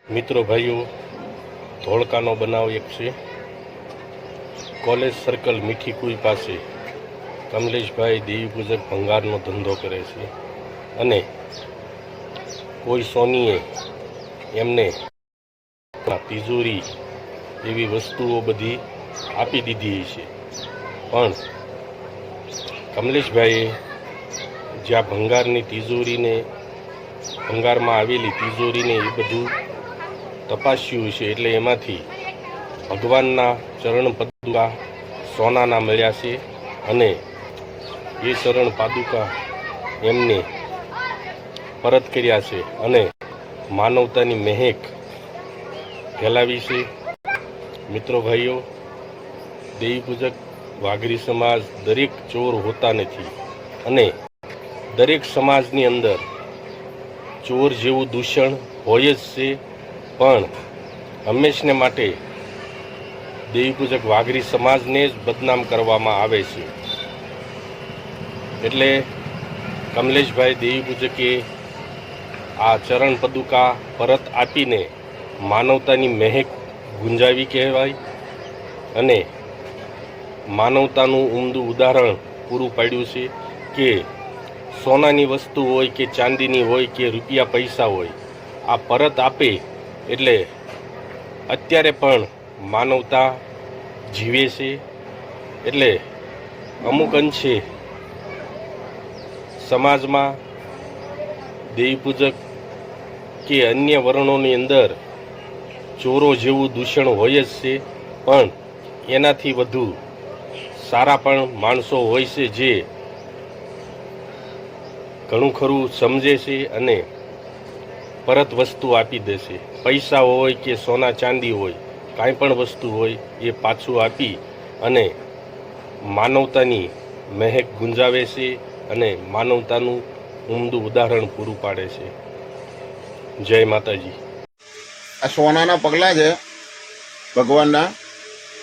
મિત્રો ભાઈઓ, ધોળકાનો બનાવ એક છે। કોલેજ સર્કલ મીઠી કુઈ પાસે કમલેશભાઈ દેવી પૂજક ભંગારનો ધંધો કરે છે અને કોઈ સોનીએ એમને તિજોરી એવી વસ્તુઓ બધી આપી દીધી છે, પણ કમલેશભાઈએ જ્યાં ભંગારની તિજોરીને ભંગારમાં આવેલી તિજોરીને એ બધું તપાસ્યું છે, એટલે એમાંથી ભગવાનના ચરણ પાદુકા સોનાના મળ્યા છે અને એ ચરણ પાદુકા એમને પરત કર્યા છે અને માનવતાની મહેક ફેલાવી છે। મિત્રો ભાઈઓ, દેવી પૂજક વાઘરી સમાજ દરેક ચોર હોતા નથી અને દરેક સમાજની અંદર ચોર જેવું દૂષણ હોય જ છે, પણ હંમેશને માટે દેવી પૂજક વાઘરી સમાજને જ બદનામ કરવામાં આવે છે। એટલે કમલેશભાઈ દેવી પૂજકે આ ચરણ પદુકા પરત આપીને માનવતાની મહેક ગુંજાવી કહેવાય અને માનવતાનું ઉમદું ઉદાહરણ પૂરું પાડ્યું છે કે સોનાની વસ્તુ હોય કે ચાંદીની હોય કે રૂપિયા પૈસા હોય, આ પરત આપે એટલે અત્યારે પણ માનવતા જીવે છે। એટલે અમુક અંશે સમાજમાં દેવી પૂજક કે અન્ય વર્ણોની અંદર ચોરો જેવું દૂષણ હોય જ છે, પણ એનાથી વધુ સારા પણ માણસો હોય છે જે ઘણું ખરું સમજે છે અને પરત વસ્તુ આપી દેશે। પૈસા હોય કે સોના ચાંદી હોય, કાંઈ પણ વસ્તુ હોય એ પાછું આપી અને માનવતાની મહેક ગુંજાવે છે અને માનવતાનું ઉમદું ઉદાહરણ પૂરું પાડે છે। જય માતાજી। આ સોનાના પગલા છે ભગવાનના।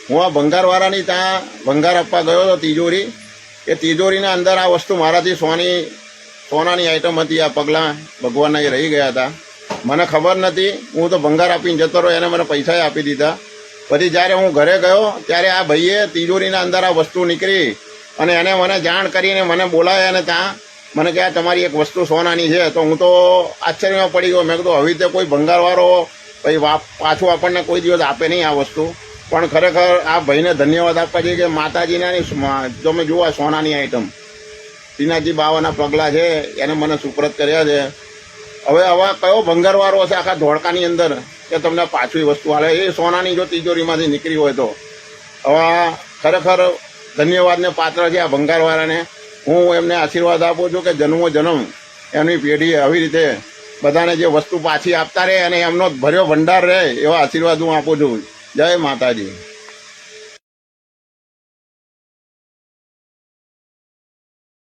હું આ ભંગારવાળાની ત્યાં ભંગાર આપવા ગયો હતો તિજોરી, એ તિજોરીના અંદર આ વસ્તુ મારાથી સોનાની આઈટમ હતી। આ પગલાં ભગવાનના એ રહી ગયા હતા, મને ખબર નથી। હું તો ભંગાર આપીને જતો રહ્યો, એને મને પૈસા આપી દીધા। પછી જ્યારે હું ઘરે ગયો ત્યારે આ ભાઈએ તિજોરીના અંદર આ વસ્તુ નીકળી અને એને મને જાણ કરીને મને બોલાવ્યા અને ત્યાં મને કહે તમારી એક વસ્તુ સોનાની છે। તો હું તો આશ્ચર્યમાં પડી ગયો। મેં કીધું આવી રીતે કોઈ ભંગારવાળો ભાઈ પાછું આપણને કોઈ દિવસ આપે નહીં આ વસ્તુ, પણ ખરેખર આ ભાઈને ધન્યવાદ આપવા જોઈએ કે માતાજીના તમે જુઓ સોનાની આઈટમ શ્રીનાથજી બાવાના પગલાં છે એને મને સુપ્રત કર્યા છે। હવે કયો ભંગારવાળો હશે આખા ધોળકાની અંદર કે તમને પાછું વસ્તુ હાલે એ સોનાની જો તિજોરીમાંથી નીકળી હોય તો? હવે ખરેખર ધન્યવાદને પાત્ર છે આ ભંગારવાળાને। હું એમને આશીર્વાદ આપું છું કે જન્મો જન્મ એમની પેઢી આવી રીતે બધાને જે વસ્તુ પાછી આપતા રહે અને એમનો ભર્યો ભંડાર રહે એવા આશીર્વાદ હું આપું છું। જય માતાજી।